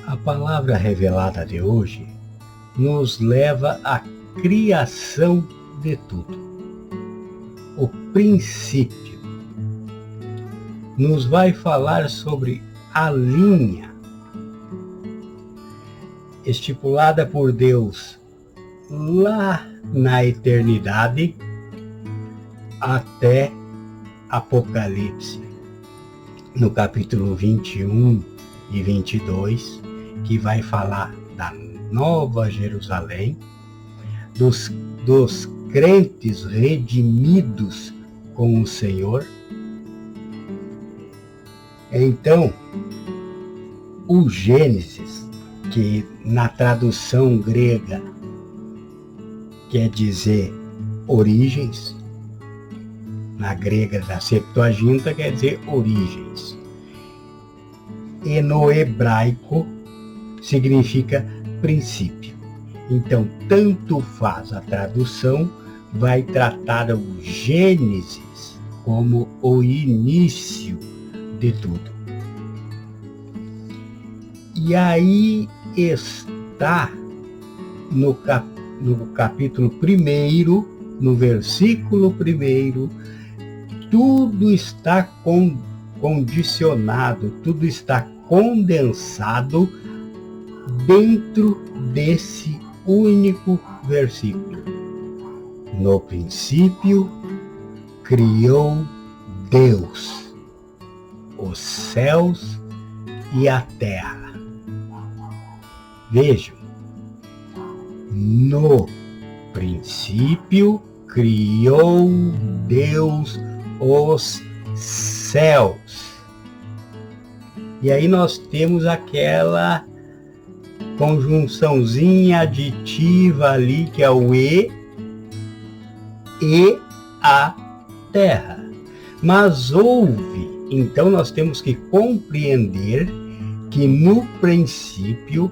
A palavra revelada de hoje nos leva à criação de tudo. O princípio nos vai falar sobre a linha estipulada por Deus lá na eternidade até Apocalipse, no capítulo 21 e 22, que vai falar da Nova Jerusalém, dos crentes redimidos com o Senhor. Então, o Gênesis, que na tradução grega quer dizer origens, na grega da Septuaginta quer dizer origens, e no hebraico significa princípio. Então, tanto faz a tradução, vai tratar o Gênesis como o início de tudo. E aí está no capítulo 1, no versículo 1, tudo está condicionado, tudo está condensado dentro desse único versículo. No princípio, criou Deus os céus e a terra. Vejam, no princípio, criou Deus os céus. E aí nós temos aquela conjunçãozinha aditiva ali, que é o e a terra. Mas então nós temos que compreender que no princípio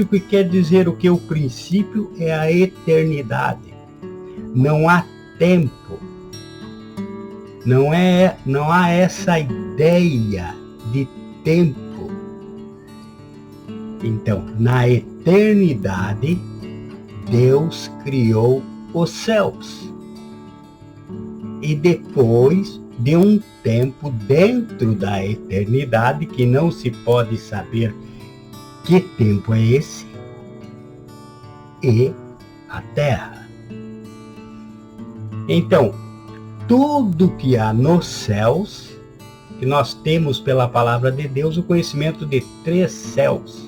que quer dizer o que? O princípio é a eternidade. Não há tempo. Não há essa ideia de tempo. Então, na eternidade, Deus criou os céus. E depois de um tempo dentro da eternidade, que não se pode saber que tempo é esse, e a terra. Então, tudo que há nos céus, que nós temos pela palavra de Deus o conhecimento de 3 céus,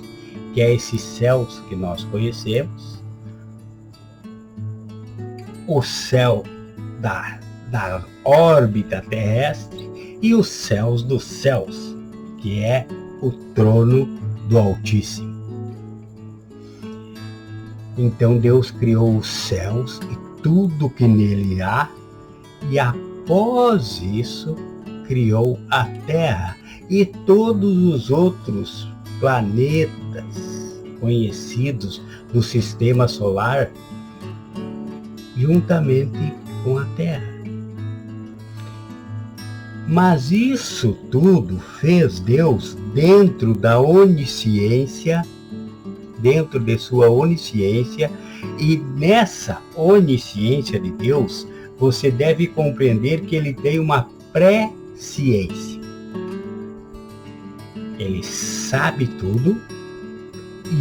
que é esses céus que nós conhecemos, o céu da órbita terrestre e os céus dos céus, que é o trono do Altíssimo. Então Deus criou os céus e tudo que nele há, e após isso criou a terra e todos os outros planetas conhecidos do sistema solar, juntamente com a terra. Mas isso tudo fez Deus dentro da onisciência, dentro de sua onisciência, e nessa onisciência de Deus, você deve compreender que ele tem uma presciência. Ele sabe tudo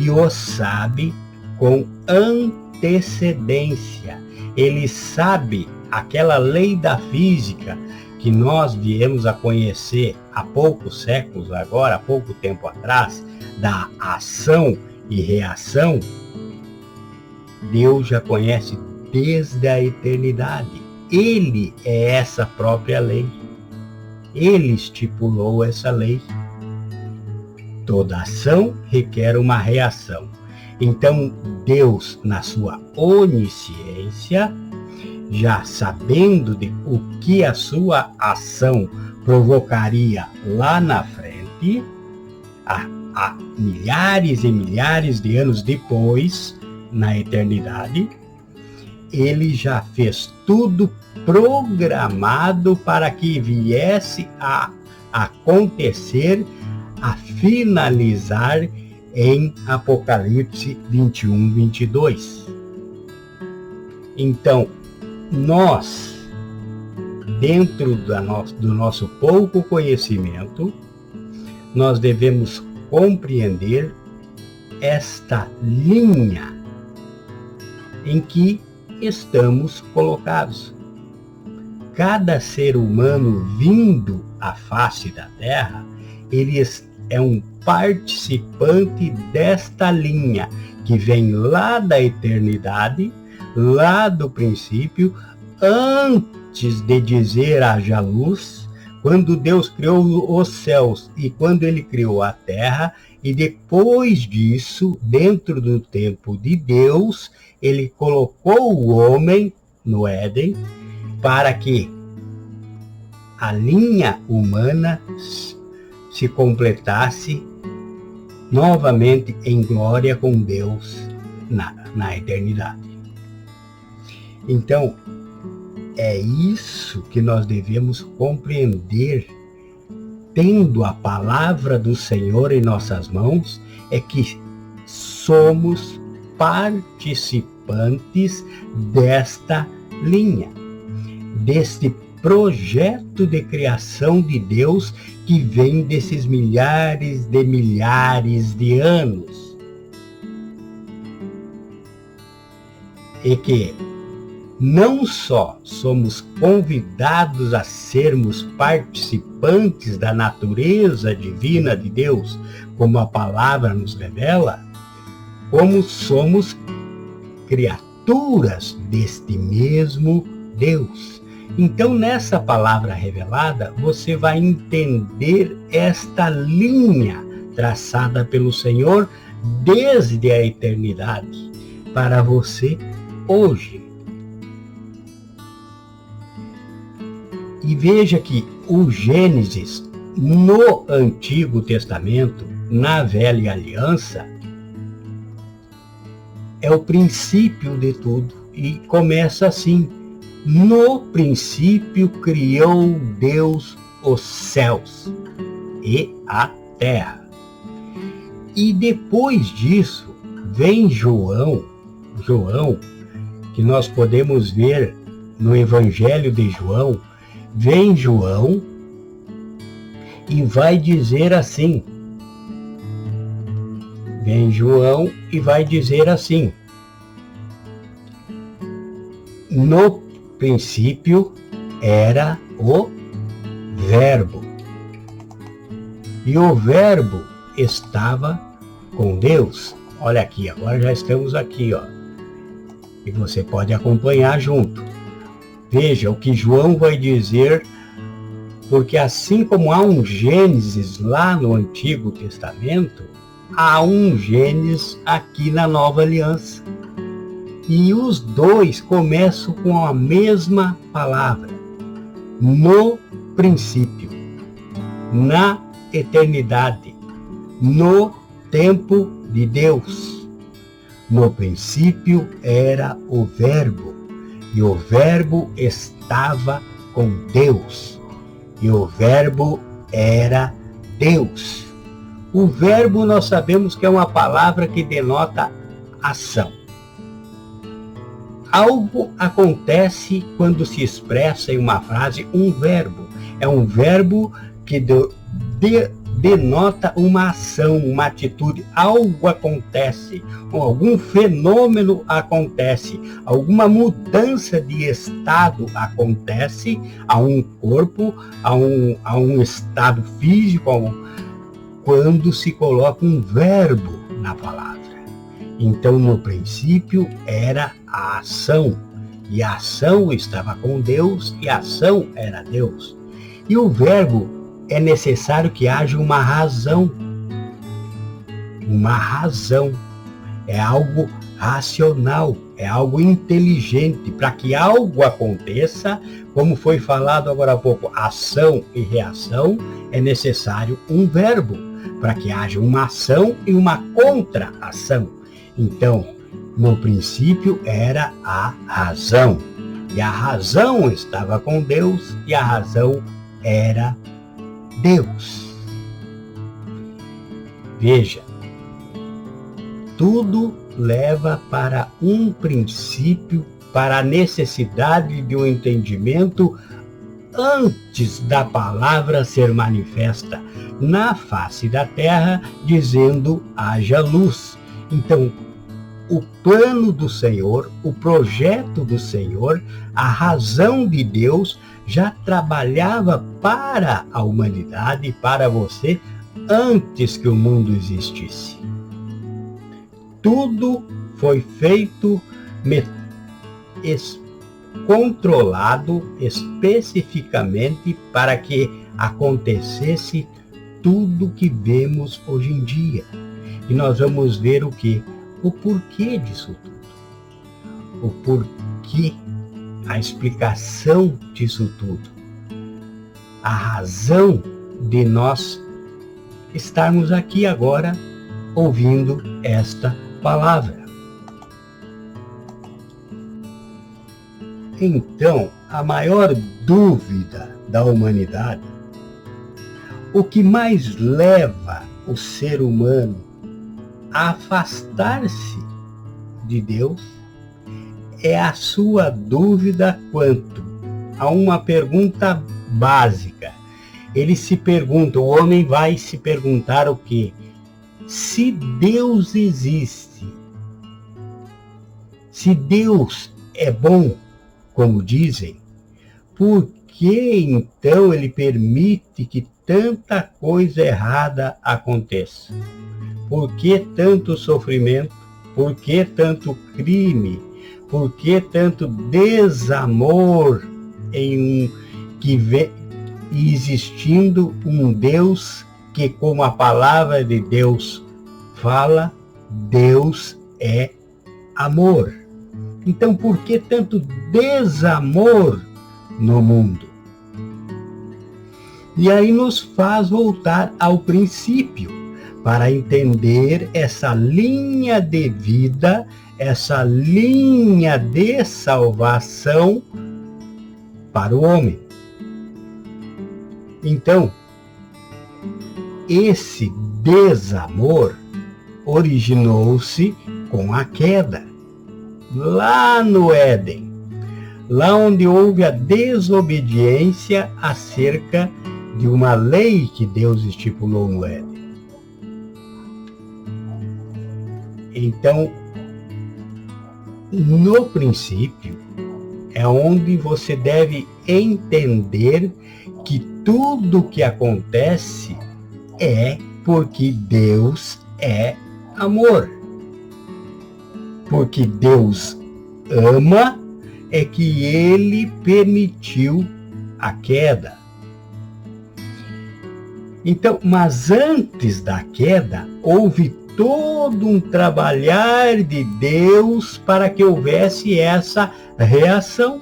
e o sabe com antecedência. Ele sabe aquela lei da física que nós viemos a conhecer há poucos séculos agora, há pouco tempo atrás, da ação e reação. Deus já conhece desde a eternidade. Ele é essa própria lei. Ele estipulou essa lei. Toda ação requer uma reação. Então, Deus, na sua onisciência, já sabendo de o que a sua ação provocaria lá na frente, há milhares e milhares de anos depois, na eternidade, ele já fez tudo programado para que viesse a acontecer a finalizar em Apocalipse 21, 22. Então, nós, dentro do nosso pouco conhecimento, nós devemos compreender esta linha em que estamos colocados. Cada ser humano vindo à face da Terra, ele é um participante desta linha que vem lá da eternidade, lá do princípio, antes de dizer haja luz, quando Deus criou os céus e quando ele criou a terra, e depois disso, dentro do tempo de Deus, ele colocou o homem no Éden para que a linha humana se completasse novamente em glória com Deus na eternidade. Então, é isso que nós devemos compreender, tendo a palavra do Senhor em nossas mãos, é que somos participantes desta linha, deste projeto de criação de Deus que vem desses milhares de anos. E que não só somos convidados a sermos participantes da natureza divina de Deus, como a palavra nos revela, como somos criaturas deste mesmo Deus. Então, nessa palavra revelada, você vai entender esta linha traçada pelo Senhor desde a eternidade para você hoje. E veja que o Gênesis, no Antigo Testamento, na Velha Aliança, é o princípio de tudo. E começa assim: no princípio criou Deus os céus e a terra. E depois disso, vem João, que nós podemos ver no Evangelho de João, vem João e vai dizer assim. Vem João e vai dizer assim: no princípio era o Verbo, e o Verbo estava com Deus. Olha aqui, agora já estamos aqui, ó. E você pode acompanhar junto. Veja o que João vai dizer, porque assim como há um Gênesis lá no Antigo Testamento, há um Gênesis aqui na Nova Aliança. E os dois começam com a mesma palavra: no princípio, na eternidade, no tempo de Deus. No princípio era o Verbo, e o Verbo estava com Deus, e o Verbo era Deus. O verbo nós sabemos que é uma palavra que denota ação. Algo acontece quando se expressa em uma frase um verbo. É um verbo que denota uma ação, uma atitude. Algo acontece, algum fenômeno acontece, alguma mudança de estado acontece a um corpo, a um estado físico, quando se coloca um verbo na palavra. Então, no princípio era a ação, e a ação estava com Deus, e a ação era Deus. E o verbo é necessário que haja uma razão. Uma razão. É algo racional, é algo inteligente. Para que algo aconteça, como foi falado agora há pouco, ação e reação, é necessário um verbo, para que haja uma ação e uma contra-ação. Então, no princípio era a razão. E a razão estava com Deus, e a razão era Deus. Veja, tudo leva para um princípio, para a necessidade de um entendimento antes da palavra ser manifesta na face da terra, dizendo: haja luz. Então, o plano do Senhor, o projeto do Senhor, a razão de Deus já trabalhava para a humanidade, para você, antes que o mundo existisse. Tudo foi feito, controlado especificamente para que acontecesse tudo que vemos hoje em dia. E nós vamos ver o quê? O porquê disso tudo. O porquê, a explicação disso tudo. A razão de nós estarmos aqui agora ouvindo esta palavra. Então, a maior dúvida da humanidade, o que mais leva o ser humano a afastar-se de Deus, é a sua dúvida quanto a uma pergunta básica. Ele se pergunta, o homem vai se perguntar o quê? Se Deus existe, se Deus é bom, como dizem, por que então ele permite que tanta coisa errada aconteça? Por que tanto sofrimento? Por que tanto crime? Por que tanto desamor existindo um Deus que, como a palavra de Deus fala, Deus é amor? Então, por que tanto desamor no mundo? E aí nos faz voltar ao princípio, para entender essa linha de vida, essa linha de salvação para o homem. Então, esse desamor originou-se com a queda, lá no Éden, lá onde houve a desobediência acerca de uma lei que Deus estipulou no Éden. Então, no princípio, é onde você deve entender que tudo que acontece é porque Deus é amor. Porque Deus ama, é que Ele permitiu a queda. Então, mas antes da queda, houve todo um trabalhar de Deus para que houvesse essa reação,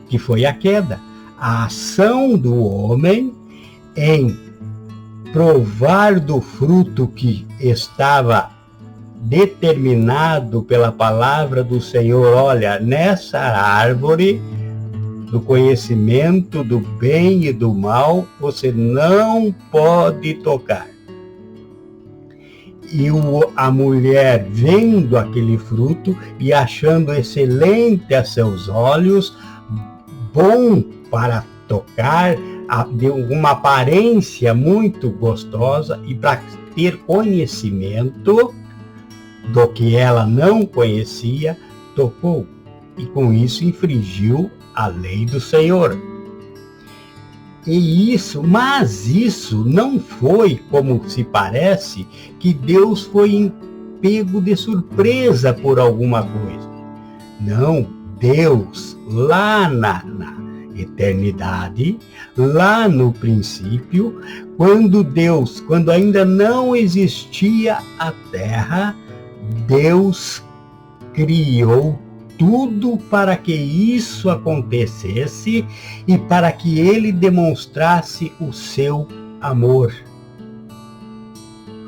que foi a queda. A ação do homem em provar do fruto que estava determinado pela palavra do Senhor. Olha, nessa árvore do conhecimento do bem e do mal, você não pode tocar. E a mulher, vendo aquele fruto e achando excelente a seus olhos, bom para tocar, de uma aparência muito gostosa, e para ter conhecimento do que ela não conhecia, tocou. E com isso infringiu a lei do Senhor. Mas isso não foi, como se parece, que Deus foi pego de surpresa por alguma coisa. Não, Deus, lá na eternidade, lá no princípio, quando ainda não existia a terra, Deus criou tudo para que isso acontecesse e para que ele demonstrasse o seu amor.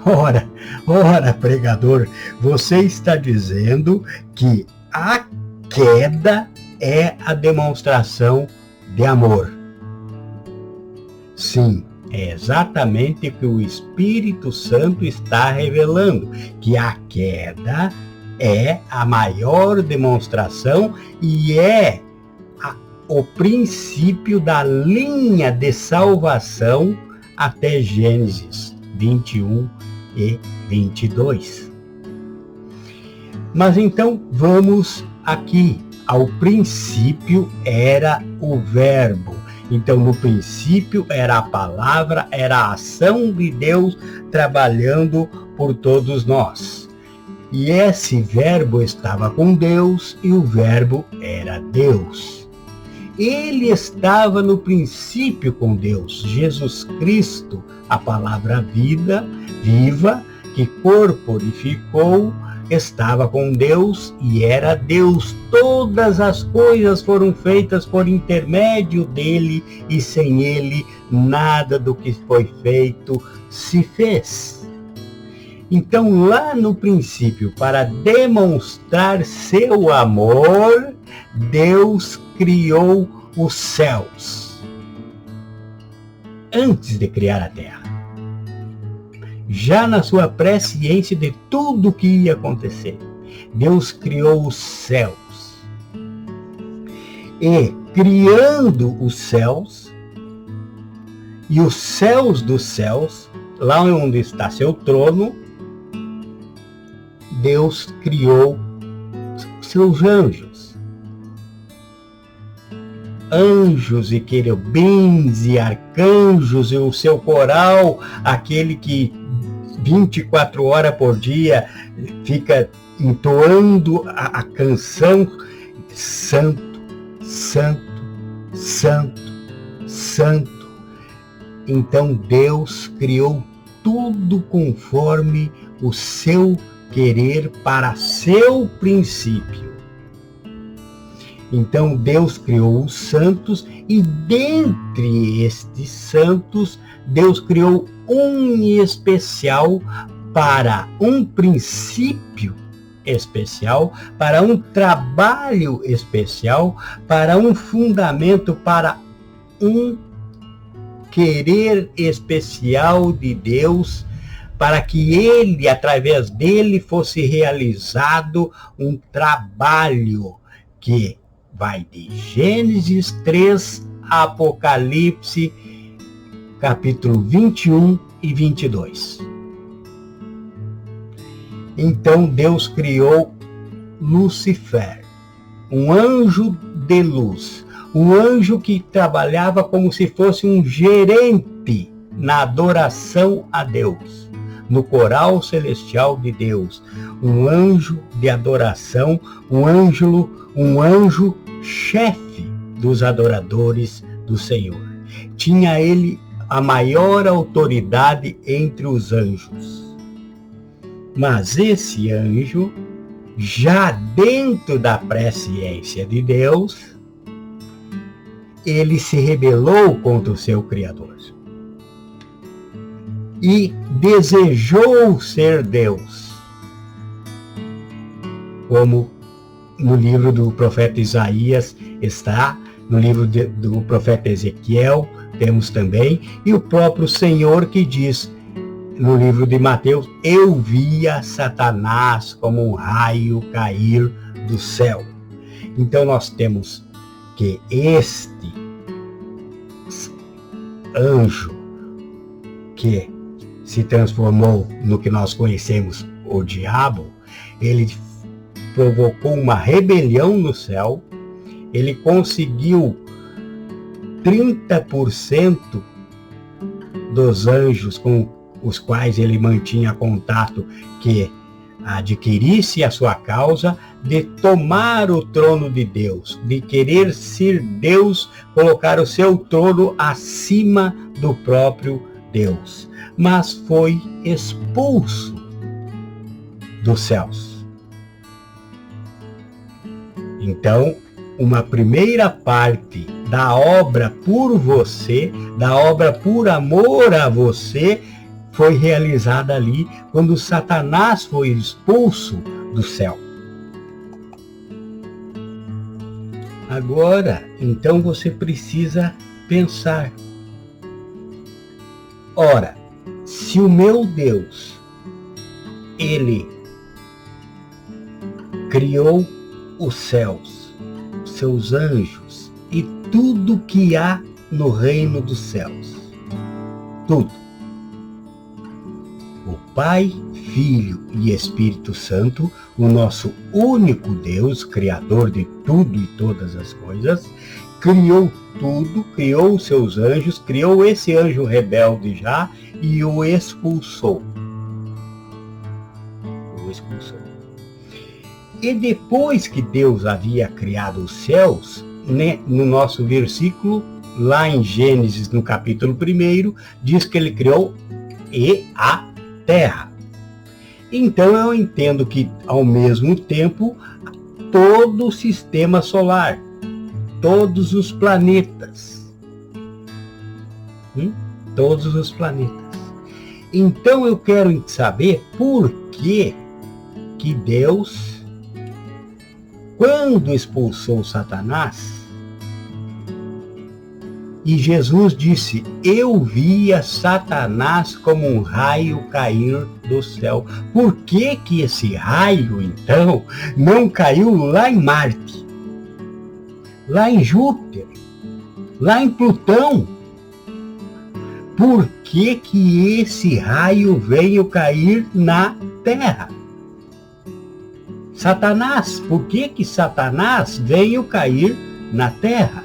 Ora, pregador, você está dizendo que a queda é a demonstração de amor. Sim, É exatamente o que o Espírito Santo está revelando, que a queda é a maior demonstração e é o princípio da linha de salvação até Gênesis 21 e 22. Mas então vamos aqui. Ao princípio era o Verbo. Então, no princípio era a palavra, era a ação de Deus trabalhando por todos nós. E esse Verbo estava com Deus e o Verbo era Deus. Ele estava no princípio com Deus. Jesus Cristo, a palavra viva, que corporificou, estava com Deus e era Deus. Todas as coisas foram feitas por intermédio dele e sem ele nada do que foi feito se fez. Então, lá no princípio, para demonstrar seu amor, Deus criou os céus antes de criar a terra. Já na sua presciência de tudo o que ia acontecer, Deus criou os céus. E criando os céus, e os céus dos céus, lá onde está seu trono, Deus criou seus anjos. Anjos e querubins e arcanjos e o seu coral, aquele que 24 horas por dia fica entoando a canção Santo, Santo, Santo, Santo. Então Deus criou tudo conforme o seu querer para seu princípio. Então Deus criou os santos e dentre estes santos, Deus criou um especial para um princípio especial, para um trabalho especial, para um fundamento, para um querer especial de Deus, para que ele, através dele, fosse realizado um trabalho que vai de Gênesis 3 a Apocalipse, capítulo 21 e 22. Então Deus criou Lúcifer, um anjo de luz, um anjo que trabalhava como se fosse um gerente na adoração a Deus, no coral celestial de Deus, um anjo de adoração, um anjo chefe dos adoradores do Senhor. Tinha ele a maior autoridade entre os anjos. Mas esse anjo, já dentro da presciência de Deus, ele se rebelou contra o seu Criador. E desejou ser Deus. Como no livro do profeta Isaías está, no livro do profeta Ezequiel, temos também, e o próprio Senhor que diz, no livro de Mateus, eu via Satanás como um raio cair do céu. Então nós temos que este anjo que se transformou no que nós conhecemos, o diabo, ele provocou uma rebelião no céu, ele conseguiu 30% dos anjos com os quais ele mantinha contato que adquirisse a sua causa, de tomar o trono de Deus, de querer ser Deus, colocar o seu trono acima do próprio Deus. Mas foi expulso dos céus. Então, uma primeira parte da obra por você, da obra por amor a você, foi realizada ali quando Satanás foi expulso do céu. Agora, então você precisa pensar. Ora, se o meu Deus, ele criou os céus, seus anjos e tudo que há no reino dos céus, tudo. O Pai, Filho e Espírito Santo, o nosso único Deus, Criador de tudo e todas as coisas, criou tudo, criou os seus anjos, criou esse anjo rebelde já e o expulsou. O expulsou. E depois que Deus havia criado os céus, né, no nosso versículo, lá em Gênesis, no capítulo 1, diz que ele criou e a terra. Então eu entendo que, ao mesmo tempo, todo o sistema solar, todos os planetas, todos os planetas. Então eu quero saber por que Deus, quando expulsou Satanás, e Jesus disse, eu via Satanás como um raio cair do céu. Por que esse raio, então, não caiu lá em Marte, lá em Júpiter, lá em Plutão? Por que esse raio veio cair na Terra? Satanás, por que Satanás veio cair na Terra?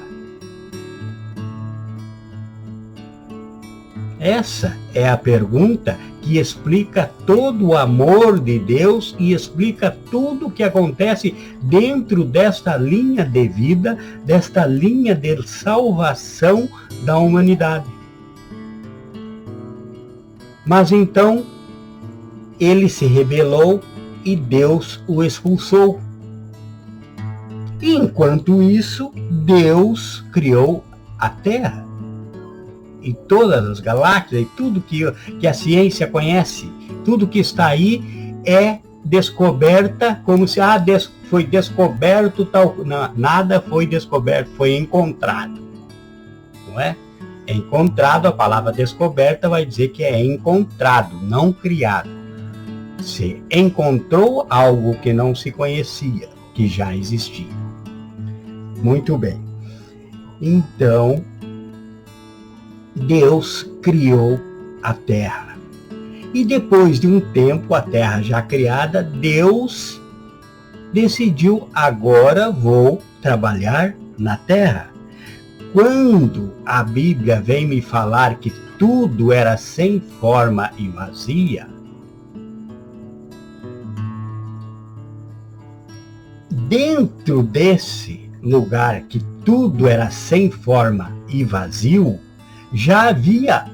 Essa é a pergunta que explica todo o amor de Deus e explica tudo o que acontece dentro desta linha de vida, desta linha de salvação da humanidade. Mas então, ele se rebelou e Deus o expulsou. E enquanto isso, Deus criou a Terra. E todas as galáxias, e tudo que a ciência conhece, tudo que está aí é descoberta, como se foi descoberto tal. Não, nada foi descoberto, foi encontrado. Não é? É encontrado, a palavra descoberta vai dizer que é encontrado, não criado. Se encontrou algo que não se conhecia, que já existia. Muito bem. Então, Deus criou a Terra. E depois de um tempo, a Terra já criada, Deus decidiu, agora vou trabalhar na Terra. Quando a Bíblia vem me falar que tudo era sem forma e vazia, dentro desse lugar que tudo era sem forma e vazio, já havia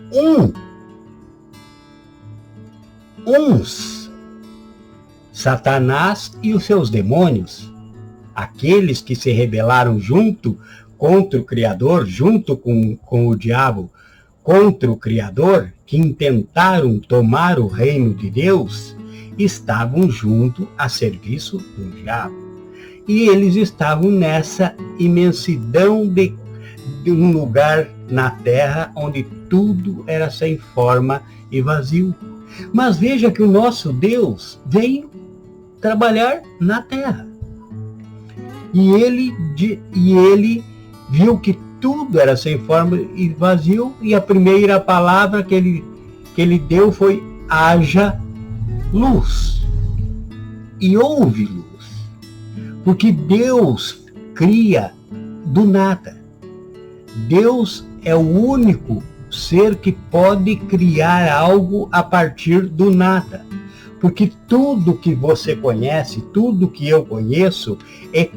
uns, Satanás e os seus demônios, aqueles que se rebelaram junto contra o Criador, junto com o diabo, contra o Criador, que intentaram tomar o reino de Deus, estavam junto a serviço do diabo. E eles estavam nessa imensidão de um lugar na terra onde tudo era sem forma e vazio. Mas veja que o nosso Deus veio trabalhar na terra. E ele viu que tudo era sem forma e vazio, e a primeira palavra que ele deu foi: haja luz. E houve luz. Porque Deus cria do nada. Deus é o único ser que pode criar algo a partir do nada. Porque tudo que você conhece, tudo que eu conheço, é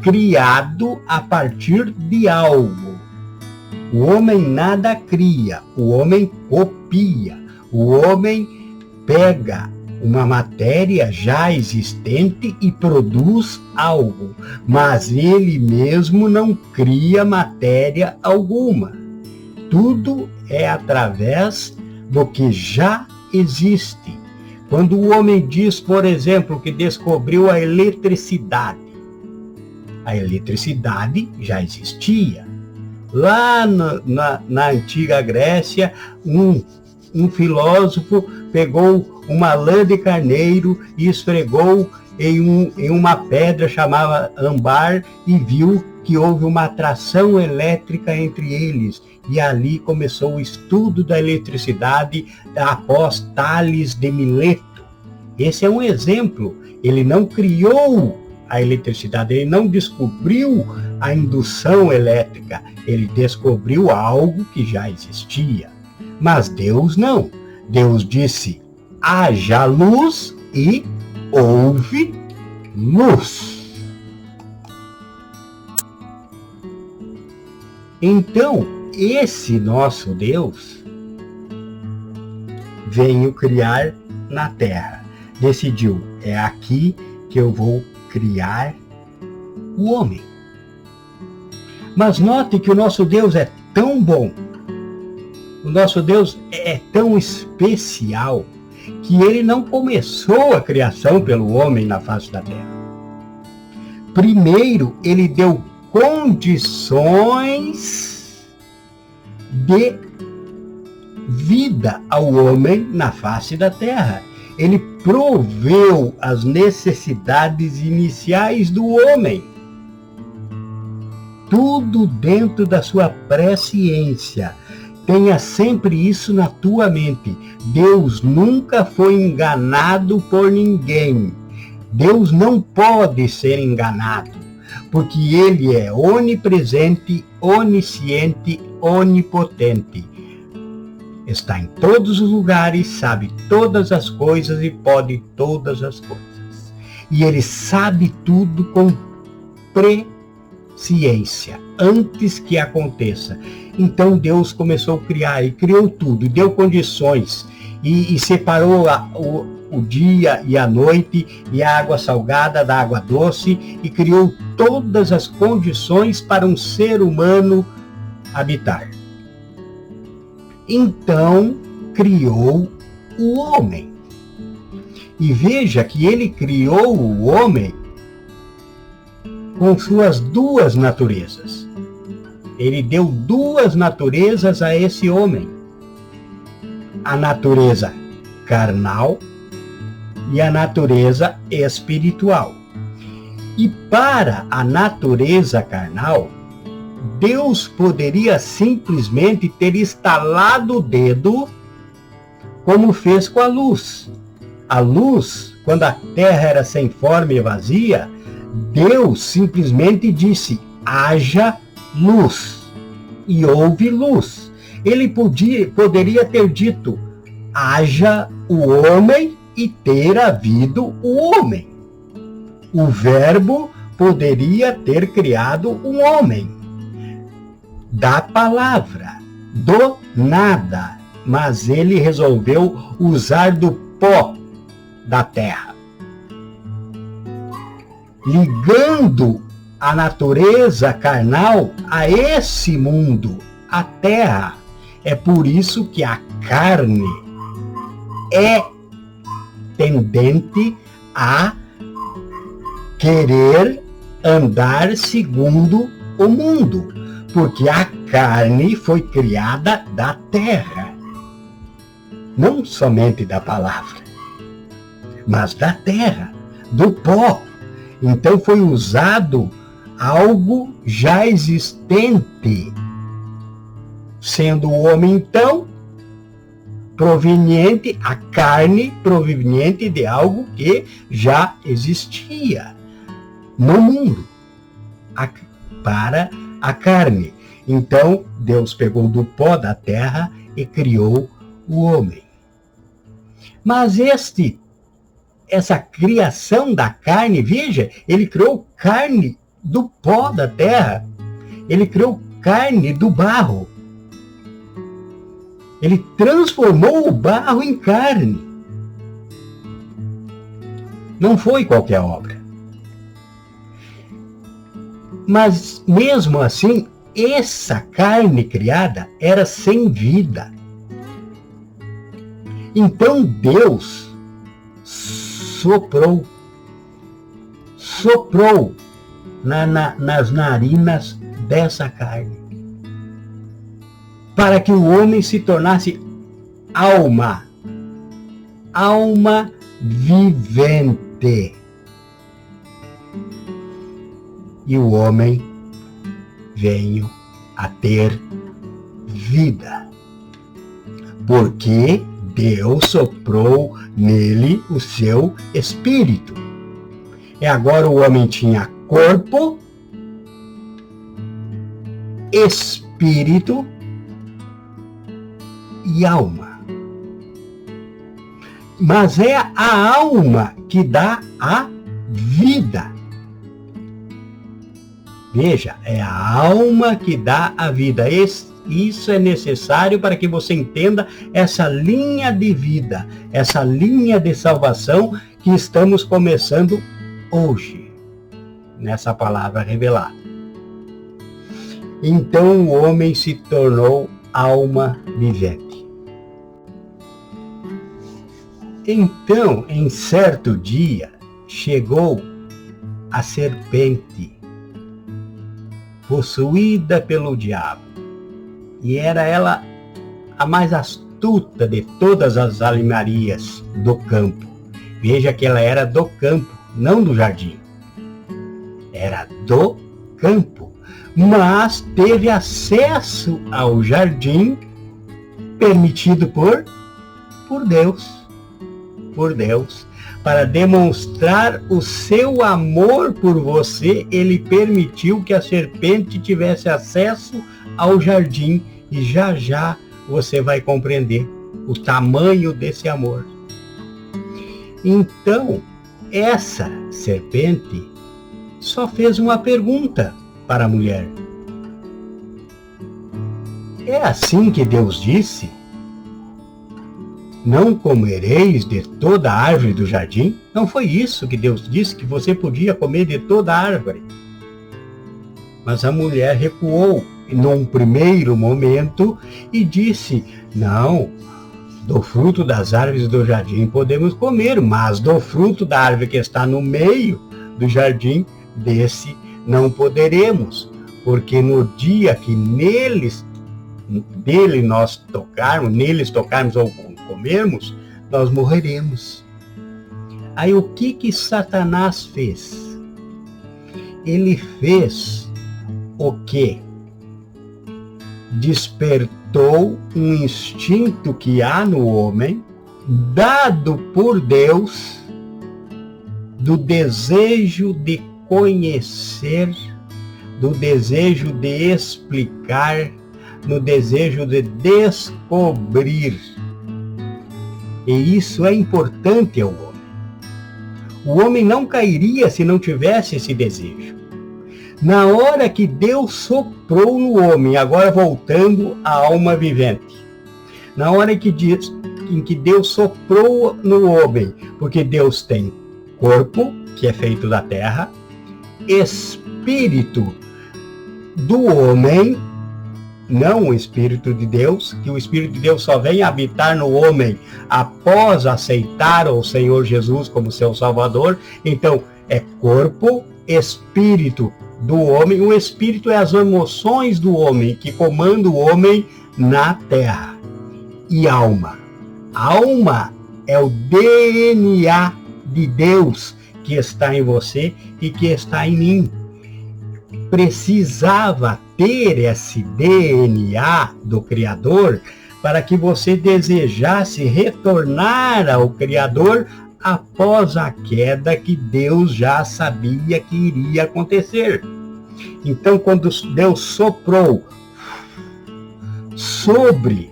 criado a partir de algo. O homem nada cria, o homem copia, o homem pega uma matéria já existente e produz algo, mas ele mesmo não cria matéria alguma. Tudo é através do que já existe. Quando o homem diz, por exemplo, que descobriu a eletricidade já existia. Lá na antiga Grécia, um filósofo pegou uma lã de carneiro e esfregou em uma pedra chamada âmbar e viu que houve uma atração elétrica entre eles. E ali começou o estudo da eletricidade após Tales de Mileto. Esse é um exemplo. Ele não criou a eletricidade, ele não descobriu a indução elétrica, ele descobriu algo que já existia. Mas Deus não. Deus disse: haja luz e houve luz. Então, esse nosso Deus veio criar na Terra. Decidiu, é aqui que eu vou criar o homem. Mas note que o nosso Deus é tão bom, o nosso Deus é tão especial, que ele não começou a criação pelo homem na face da terra. Primeiro, ele deu condições de vida ao homem na face da terra. Ele proveu as necessidades iniciais do homem. Tudo dentro da sua presciência. Tenha sempre isso na tua mente. Deus nunca foi enganado por ninguém. Deus não pode ser enganado, porque ele é onipresente, onisciente, onipotente. Está em todos os lugares, sabe todas as coisas e pode todas as coisas. E ele sabe tudo com presciência, antes que aconteça. Então Deus começou a criar e criou tudo, e deu condições, e separou o dia e a noite, e a água salgada da água doce, e criou todas as condições para um ser humano habitar. Então criou o homem. E veja que ele criou o homem com suas duas naturezas. Ele deu duas naturezas a esse homem. A natureza carnal e a natureza espiritual. E para a natureza carnal, Deus poderia simplesmente ter estalado o dedo, como fez com a luz. A luz, quando a terra era sem forma e vazia, Deus simplesmente disse: haja luz. E houve luz. Ele poderia ter dito: haja o homem, e ter havido o homem. O Verbo poderia ter criado um homem da palavra, do nada, mas ele resolveu usar do pó da terra, ligando a natureza carnal a esse mundo, a terra. É por isso que a carne é tendente a querer andar segundo o mundo, porque a carne foi criada da terra, não somente da palavra, mas da terra, do pó. Então foi usado algo já existente, sendo o homem então proveniente, a carne proveniente de algo que já existia no mundo, para a carne. Então Deus pegou do pó da terra e criou o homem. Mas essa criação da carne, veja, ele criou carne do pó da terra, ele criou carne do barro. Ele transformou o barro em carne. Não foi qualquer obra. Mas mesmo assim, essa carne criada era sem vida. Então Deus soprou nas narinas dessa carne. para que o homem se tornasse alma vivente. E o homem veio a ter vida, porque Deus soprou nele o seu espírito. E agora o homem tinha corpo, espírito e alma. Mas é a alma que dá a vida. Veja, é a alma que dá a vida. Isso é necessário para que você entenda essa linha de vida, essa linha de salvação que estamos começando hoje, nessa palavra revelada. Então o homem se tornou alma vivente. Então, em certo dia, chegou a serpente, possuída pelo diabo. E era ela a mais astuta de todas as animarias do campo. Veja que ela era do campo, não do jardim. Era do campo. Mas teve acesso ao jardim permitido por Deus. Por Deus. Para demonstrar o seu amor por você, ele permitiu que a serpente tivesse acesso ao jardim. E já já você vai compreender o tamanho desse amor. Então, essa serpente só fez uma pergunta para a mulher. É assim que Deus disse? Não comereis de toda a árvore do jardim? Não foi isso que Deus disse, que você podia comer de toda a árvore? Mas a mulher recuou num primeiro momento e disse, não, do fruto das árvores do jardim podemos comer, mas do fruto da árvore que está no meio do jardim, desse não poderemos, porque no dia que neles tocarmos ou comermos, nós morreremos. Aí o que Satanás fez? Ele fez o quê? Despertou um instinto que há no homem, dado por Deus, do desejo de conhecer, do desejo de explicar, no desejo de descobrir. E isso é importante ao homem. O homem não cairia se não tivesse esse desejo. Na hora que Deus soprou no homem, agora voltando à alma vivente, na hora em que Deus soprou no homem, porque Deus tem corpo, que é feito da terra, espírito do homem, não o Espírito de Deus, que o Espírito de Deus só vem habitar no homem após aceitar o Senhor Jesus como seu Salvador. Então, é corpo, espírito do homem. O espírito é as emoções do homem, que comanda o homem na terra. E alma. Alma é o DNA de Deus que está em você e que está em mim. Precisava ter esse DNA do Criador para que você desejasse retornar ao Criador após a queda que Deus já sabia que iria acontecer. Então, quando Deus soprou sobre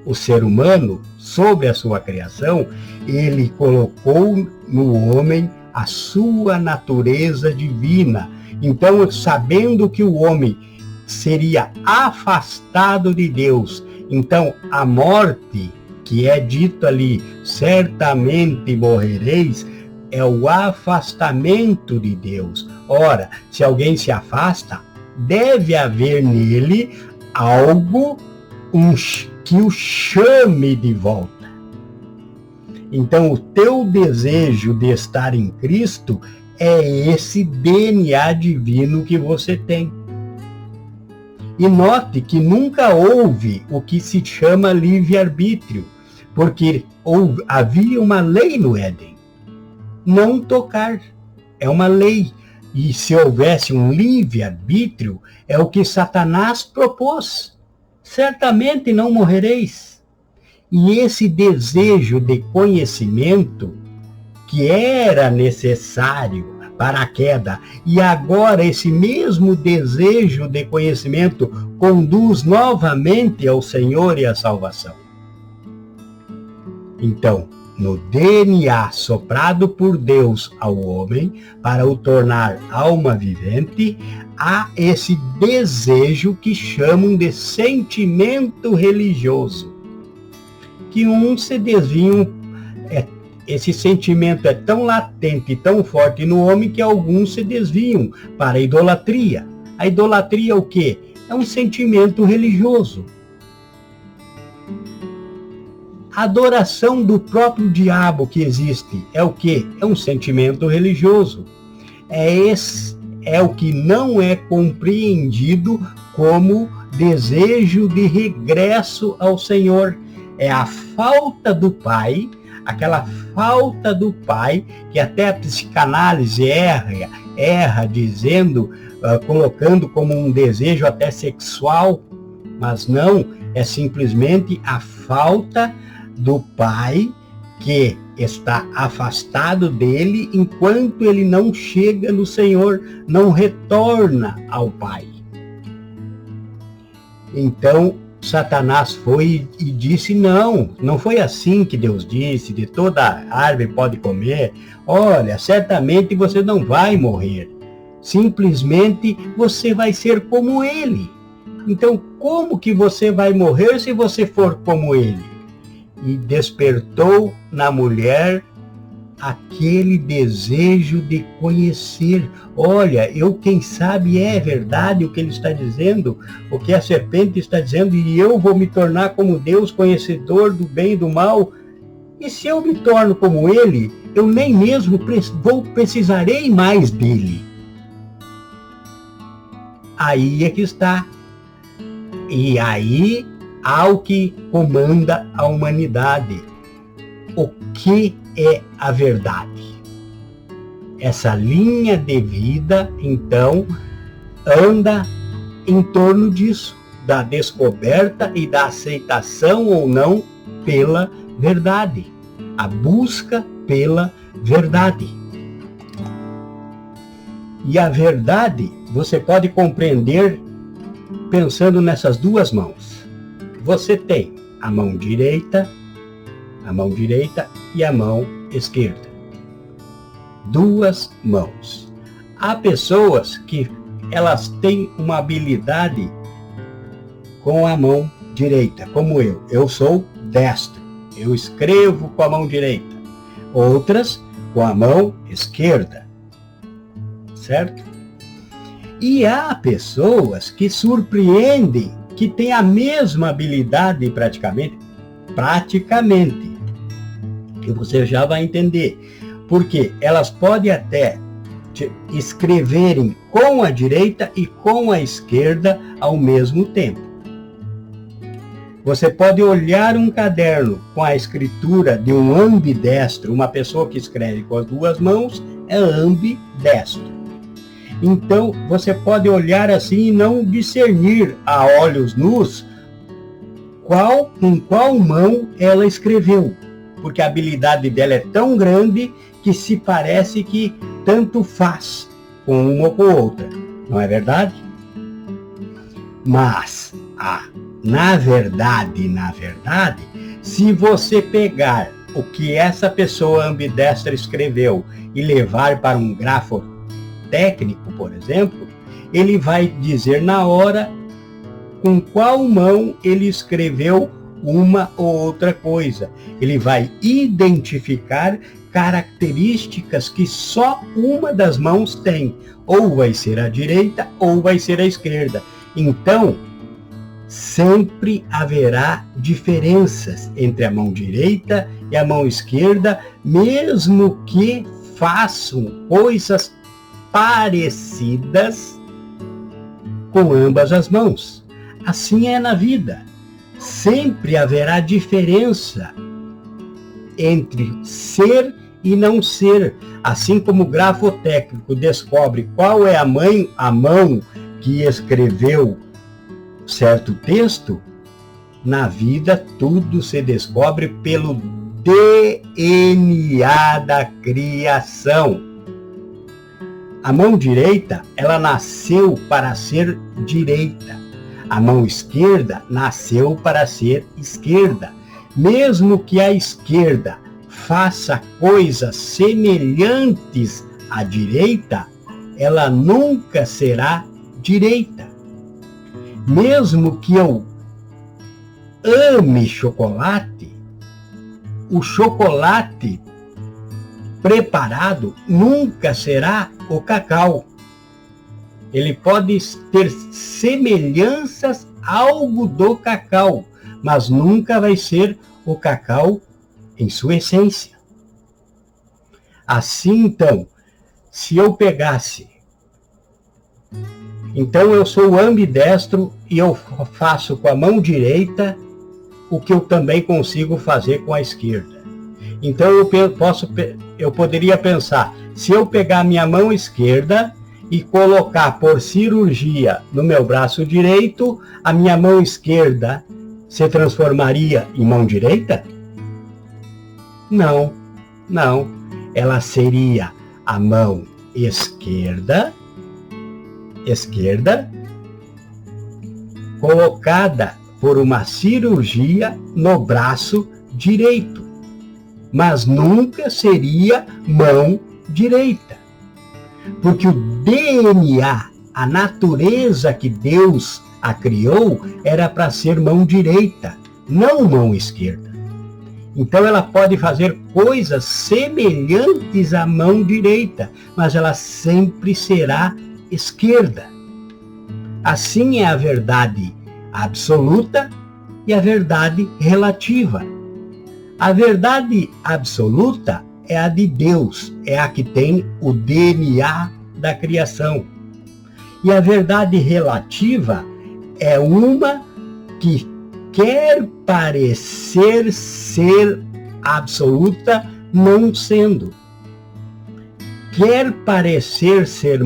o ser humano, sobre a sua criação, ele colocou no homem a sua natureza divina. Então, sabendo que o homem seria afastado de Deus, então a morte, que é dito ali, certamente morrereis, é o afastamento de Deus. Ora, se alguém se afasta, deve haver nele algo que o chame de volta. Então, o teu desejo de estar em Cristo é esse DNA divino que você tem. E note que nunca houve o que se chama livre-arbítrio, porque havia uma lei no Éden. Não tocar. É uma lei. E se houvesse um livre-arbítrio, é o que Satanás propôs. Certamente não morrereis. E esse desejo de conhecimento, que era necessário para a queda, e agora esse mesmo desejo de conhecimento conduz novamente ao Senhor e à salvação. Então, no DNA soprado por Deus ao homem, para o tornar alma vivente, há esse desejo que chamam de sentimento religioso, que uns se desviam. Esse sentimento é tão latente e tão forte no homem que alguns se desviam para a idolatria. A idolatria é o quê? É um sentimento religioso. A adoração do próprio diabo que existe é o quê? É um sentimento religioso. É o que não é compreendido como desejo de regresso ao Senhor. É a falta do Pai, aquela falta do Pai, que até a psicanálise erra dizendo, colocando como um desejo até sexual, mas não, é simplesmente a falta do Pai que está afastado dele enquanto ele não chega no Senhor, não retorna ao Pai. Então, Satanás foi e disse, não foi assim que Deus disse, de toda árvore pode comer. Olha, certamente você não vai morrer. Simplesmente você vai ser como ele. Então, como que você vai morrer se você for como ele? E despertou na mulher aquele desejo de conhecer. Olha, quem sabe é verdade o que ele está dizendo, o que a serpente está dizendo, e eu vou me tornar como Deus, conhecedor do bem e do mal. E se eu me torno como ele, eu nem mesmo precisarei mais dele. Aí é que está. E aí há o que comanda a humanidade. O que é a verdade? Essa linha de vida, então, anda em torno disso, da descoberta e da aceitação ou não pela verdade. A busca pela verdade. E a verdade você pode compreender pensando nessas duas mãos. Você tem a mão direita e a mão esquerda. Duas mãos. Há pessoas que elas têm uma habilidade com a mão direita, como eu. Eu sou destro. Eu escrevo com a mão direita. Outras com a mão esquerda. Certo? E há pessoas que surpreendem, que têm a mesma habilidade praticamente, que você já vai entender. Porque elas podem até escreverem com a direita e com a esquerda ao mesmo tempo. Você pode olhar um caderno com a escritura de um ambidestro, uma pessoa que escreve com as duas mãos é ambidestro. Então, você pode olhar assim e não discernir a olhos nus com qual mão ela escreveu, porque a habilidade dela é tão grande que se parece que tanto faz com uma ou com outra, não é verdade? Mas, na verdade, se você pegar o que essa pessoa ambidestra escreveu e levar para um grafo técnico, por exemplo, ele vai dizer na hora com qual mão ele escreveu uma ou outra coisa. Ele vai identificar características que só uma das mãos tem. Ou vai ser a direita ou vai ser a esquerda. Então, sempre haverá diferenças entre a mão direita e a mão esquerda, mesmo que façam coisas parecidas com ambas as mãos. Assim é na vida. Sempre haverá diferença entre ser e não ser. Assim como o grafotécnico descobre qual é a mão que escreveu certo texto, na vida tudo se descobre pelo DNA da criação. A mão direita, ela nasceu para ser direita. A mão esquerda nasceu para ser esquerda. Mesmo que a esquerda faça coisas semelhantes à direita, ela nunca será direita. Mesmo que eu ame chocolate, o chocolate preparado nunca será o cacau. Ele pode ter semelhanças algo do cacau, mas nunca vai ser o cacau em sua essência. Assim, então, se eu pegasse, então eu sou ambidestro e eu faço com a mão direita o que eu também consigo fazer com a esquerda. Então eu poderia pensar, se eu pegar minha mão esquerda e colocar por cirurgia no meu braço direito, a minha mão esquerda se transformaria em mão direita? Não, não. Ela seria a mão esquerda, colocada por uma cirurgia no braço direito, mas nunca seria mão direita. Porque o DNA, a natureza que Deus a criou, era para ser mão direita, não mão esquerda. Então ela pode fazer coisas semelhantes à mão direita, mas ela sempre será esquerda. Assim é a verdade absoluta e a verdade relativa. A verdade absoluta é a de Deus, é a que tem o DNA da criação. E a verdade relativa é uma que quer parecer ser absoluta, não sendo. Quer parecer ser,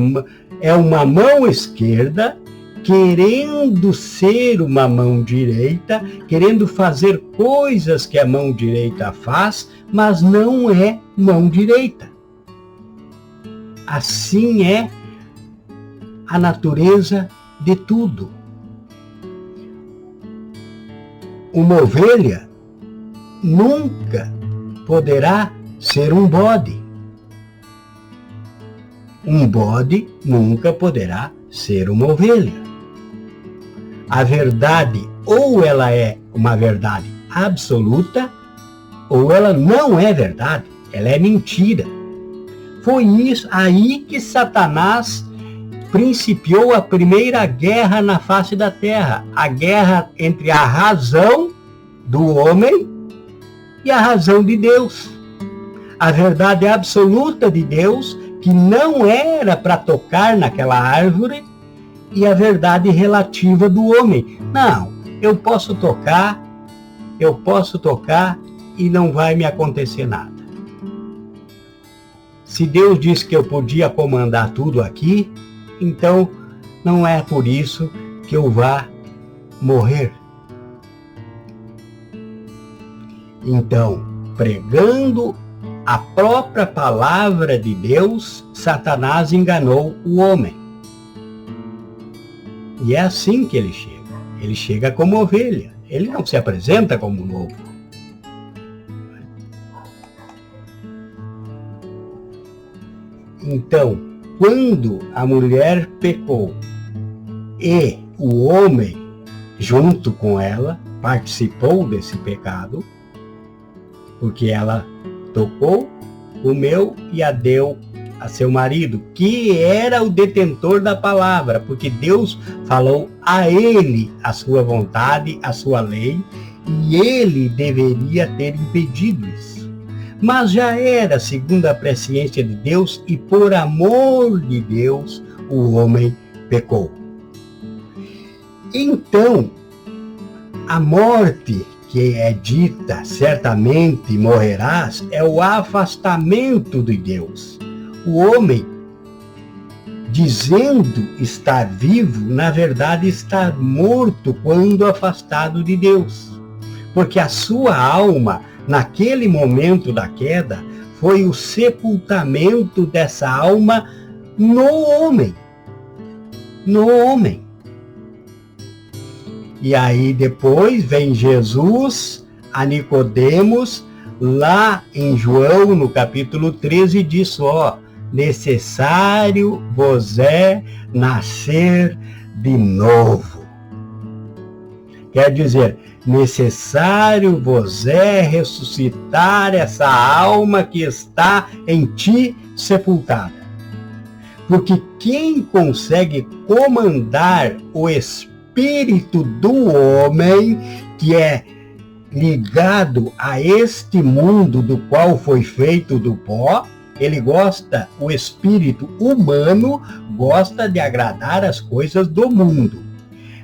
é uma mão esquerda, querendo ser uma mão direita, querendo fazer coisas que a mão direita faz, mas não é mão direita. Assim é a natureza de tudo. Uma ovelha nunca poderá ser um bode. Um bode nunca poderá ser uma ovelha. A verdade, ou ela é uma verdade absoluta, ou ela não é verdade, ela é mentira. Foi isso aí que Satanás principiou a primeira guerra na face da terra, a guerra entre a razão do homem e a razão de Deus. A verdade absoluta de Deus, que não era para tocar naquela árvore, e a verdade relativa do homem. Não, eu posso tocar e não vai me acontecer nada. Se Deus disse que eu podia comandar tudo aqui, então não é por isso que eu vá morrer. Então, pregando a própria palavra de Deus, Satanás enganou o homem. E é assim que ele chega. Ele chega como ovelha. Ele não se apresenta como lobo. Então, quando a mulher pecou e o homem, junto com ela, participou desse pecado, porque ela tocou, comeu e a deu a seu marido, que era o detentor da palavra, porque Deus falou a ele a sua vontade, a sua lei, e ele deveria ter impedido isso. Mas já era segundo a presciência de Deus, e por amor de Deus, o homem pecou. Então, a morte que é dita, certamente morrerás, é o afastamento de Deus. O homem, dizendo estar vivo, na verdade está morto quando afastado de Deus. Porque a sua alma, naquele momento da queda, foi o sepultamento dessa alma no homem. No homem. E aí depois vem Jesus a Nicodemos, lá em João, no capítulo 13, e diz, necessário vos é nascer de novo. Quer dizer, necessário vos é ressuscitar essa alma que está em ti sepultada. Porque quem consegue comandar o espírito do homem, que é ligado a este mundo do qual foi feito do pó, ele gosta, o espírito humano gosta de agradar as coisas do mundo.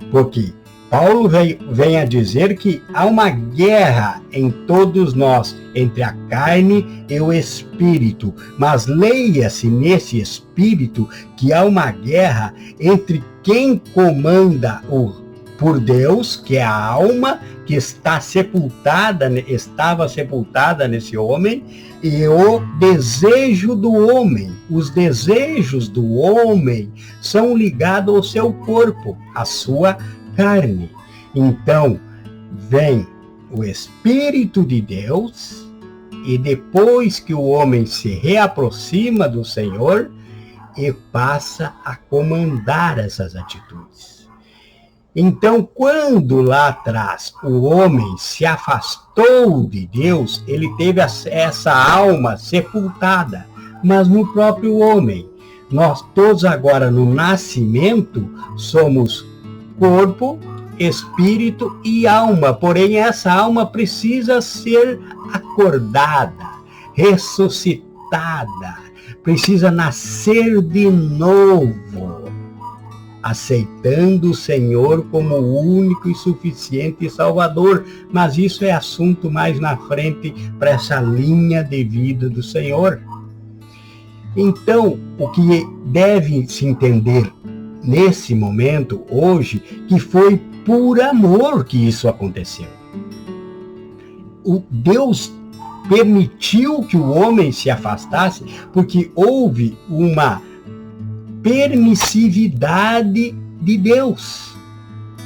Porque Paulo vem a dizer que há uma guerra em todos nós, entre a carne e o espírito. Mas leia-se nesse espírito que há uma guerra entre quem comanda por Deus, que é a alma que estava sepultada nesse homem, e o desejo do homem. Os desejos do homem são ligados ao seu corpo, à sua carne. Então, vem o Espírito de Deus, e depois que o homem se reaproxima do Senhor, e passa a comandar essas atitudes. Então, quando lá atrás o homem se afastou de Deus, ele teve essa alma sepultada, mas no próprio homem. Nós todos agora, no nascimento, somos corpo, espírito e alma. Porém, essa alma precisa ser acordada, ressuscitada, precisa nascer de novo, aceitando o Senhor como o único e suficiente Salvador. Mas isso é assunto mais na frente para essa linha de vida do Senhor. Então, o que deve se entender nesse momento, hoje, que foi por amor que isso aconteceu. O Deus permitiu que o homem se afastasse porque houve uma permissividade de Deus.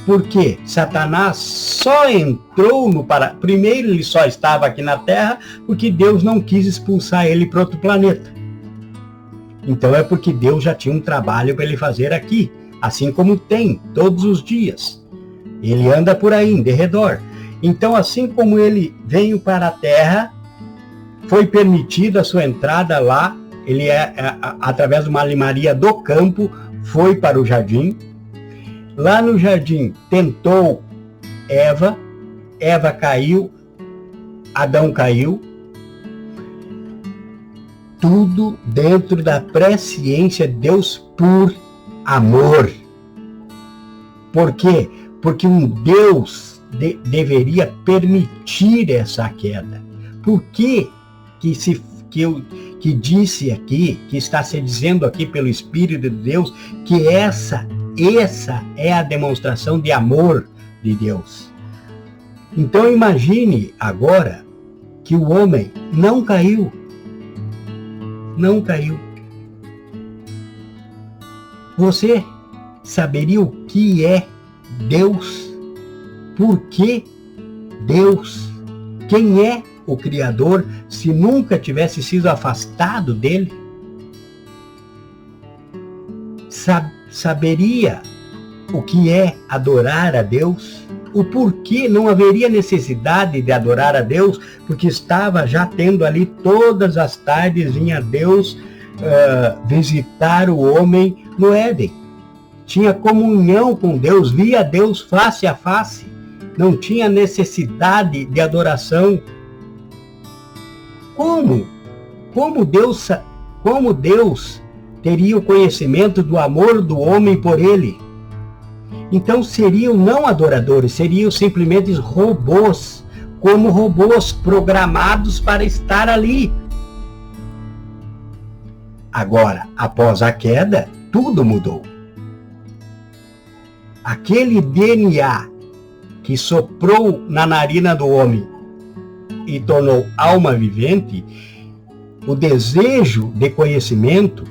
Porque Satanás só entrou no paraíso. Primeiro, ele só estava aqui na Terra porque Deus não quis expulsar ele para outro planeta. Então é porque Deus já tinha um trabalho para ele fazer aqui, assim como tem todos os dias. Ele anda por aí, em derredor. Então, assim como ele veio para a Terra, foi permitida a sua entrada lá, ele através de uma limaria do campo, foi para o jardim. Lá no jardim tentou Eva caiu, Adão caiu. Tudo dentro da presciência de Deus por amor. Por quê? Porque um Deus deveria permitir essa queda. Por que disse aqui, que está se dizendo aqui pelo Espírito de Deus, que essa é a demonstração de amor de Deus? Então imagine agora que o homem não caiu. Não caiu. Você saberia o que é Deus? Por que Deus? Quem é o Criador se nunca tivesse sido afastado dele? Saberia o que é adorar a Deus? O porquê não haveria necessidade de adorar a Deus, porque estava já tendo ali todas as tardes, vinha Deus visitar o homem no Éden. Tinha comunhão com Deus, via Deus face a face, não tinha necessidade de adoração. Como Deus teria o conhecimento do amor do homem por ele? Então seriam não adoradores, seriam simplesmente robôs, como robôs programados para estar ali. Agora, após a queda, tudo mudou. Aquele DNA que soprou na narina do homem e tornou alma vivente, o desejo de conhecimento,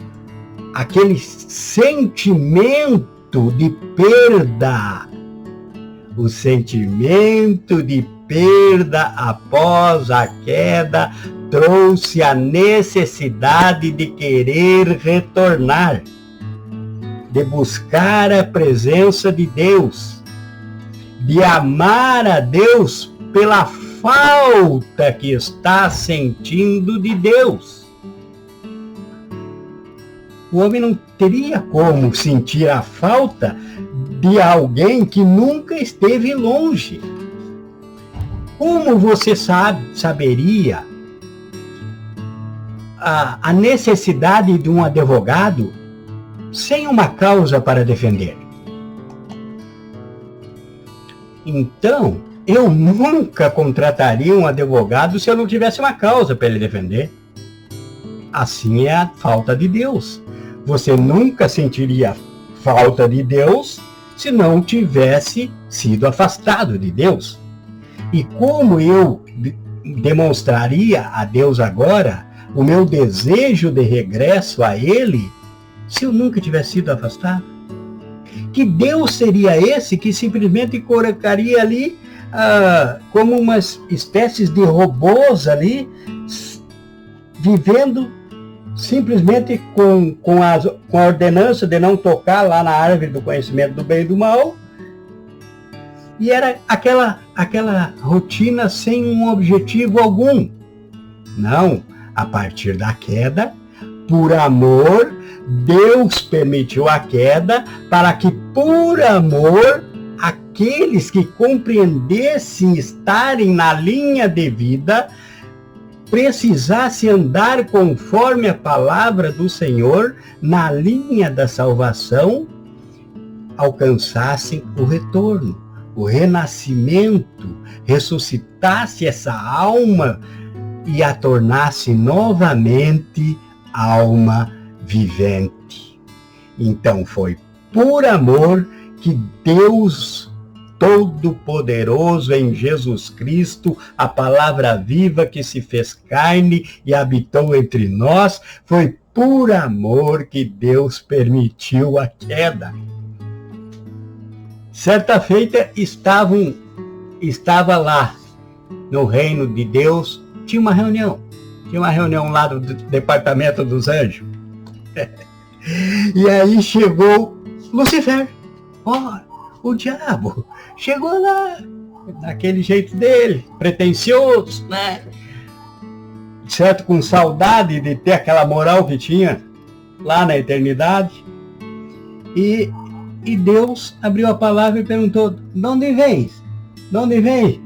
aquele sentimento de perda, o sentimento de perda após a queda trouxe a necessidade de querer retornar, de buscar a presença de Deus, de amar a Deus pela falta que está sentindo de Deus. O homem não teria como sentir a falta de alguém que nunca esteve longe. Como você saberia a necessidade de um advogado sem uma causa para defender? Então, eu nunca contrataria um advogado se eu não tivesse uma causa para ele defender. Assim é a falta de Deus. Você nunca sentiria falta de Deus se não tivesse sido afastado de Deus. E como eu demonstraria a Deus agora o meu desejo de regresso a Ele se eu nunca tivesse sido afastado? Que Deus seria esse que simplesmente colocaria ali como umas espécies de robôs ali, vivendo simplesmente com a ordenança de não tocar lá na árvore do conhecimento do bem e do mal, e era aquela rotina sem um objetivo algum? Não, a partir da queda, por amor, Deus permitiu a queda para que, por amor, aqueles que compreendessem estarem na linha de vida, precisassem andar conforme a palavra do Senhor, na linha da salvação, alcançassem o retorno, o renascimento, ressuscitasse essa alma e a tornasse novamente alma vivente. Então foi por amor que Deus Todo-Poderoso em Jesus Cristo, a palavra viva que se fez carne e habitou entre nós, foi por amor que Deus permitiu a queda. Certa feita estava lá no reino de Deus, tinha uma reunião lá do departamento dos anjos. E aí chegou Lucifer, o diabo, chegou lá, daquele jeito dele, pretensioso, né? Certo, com saudade de ter aquela moral que tinha lá na eternidade. E Deus abriu a palavra e perguntou: de onde vens? De onde vem?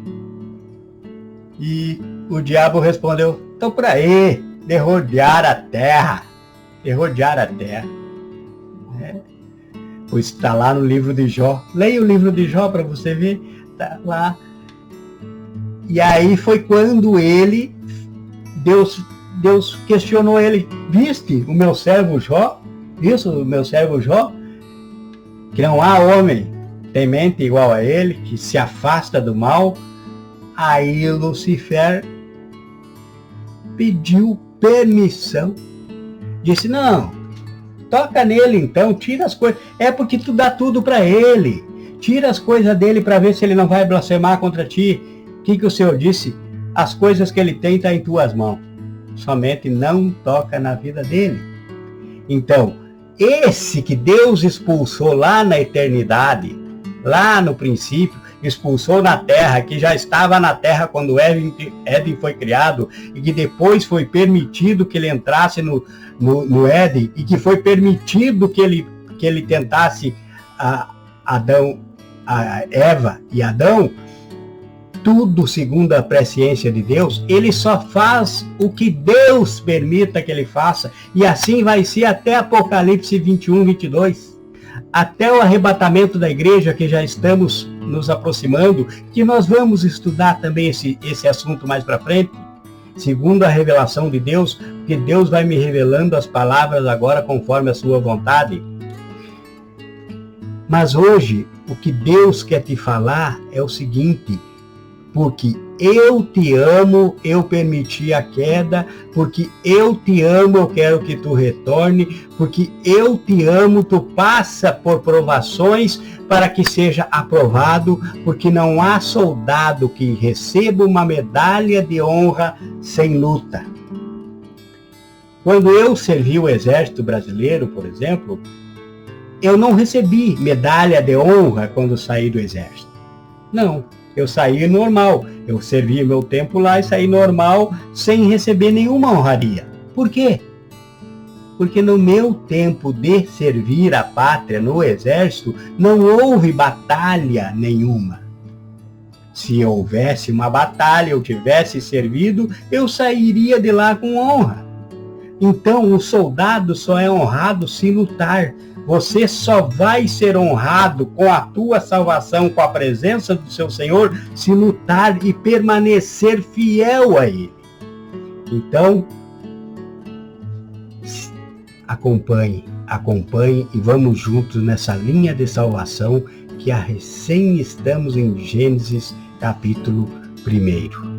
E o diabo respondeu: estou por aí, de rodear a terra. Pois está lá no livro de Jó. Leia o livro de Jó para você ver. Está lá. E aí foi quando Deus questionou ele: viste o meu servo Jó? Isso, o meu servo Jó? Que não há homem temente igual a ele, que se afasta do mal. Aí Lucifer pediu permissão. Disse: não, toca nele então, tira as coisas. É porque tu dá tudo para ele. Tira as coisas dele para ver se ele não vai blasfemar contra ti. O que o Senhor disse? As coisas que ele tem estão em tuas mãos. Somente não toca na vida dele. Então, esse que Deus expulsou lá na eternidade, lá no princípio, expulsou na terra, que já estava na terra quando Éden foi criado, e que depois foi permitido que ele entrasse no Éden, e que foi permitido que ele tentasse a Eva e Adão, tudo segundo a presciência de Deus. Ele só faz o que Deus permita que ele faça, e assim vai ser até Apocalipse 21, 22. até o arrebatamento da igreja, que já estamos nos aproximando, que nós vamos estudar também esse assunto mais para frente, segundo a revelação de Deus, porque Deus vai me revelando as palavras agora conforme a sua vontade. Mas hoje, o que Deus quer te falar é o seguinte: porque eu te amo, eu permiti a queda, porque eu te amo, eu quero que tu retorne, porque eu te amo, tu passa por provações para que seja aprovado, porque não há soldado que receba uma medalha de honra sem luta. Quando eu servi o Exército Brasileiro, por exemplo, eu não recebi medalha de honra quando saí do Exército. Não. Eu saí normal, eu servi meu tempo lá e saí normal, sem receber nenhuma honraria. Por quê? Porque no meu tempo de servir a pátria no Exército, não houve batalha nenhuma. Se houvesse uma batalha, eu tivesse servido, eu sairia de lá com honra. Então, o soldado só é honrado se lutar. Você só vai ser honrado com a tua salvação, com a presença do seu Senhor, se lutar e permanecer fiel a Ele. Então, acompanhe e vamos juntos nessa linha de salvação que recém estamos em Gênesis capítulo 1.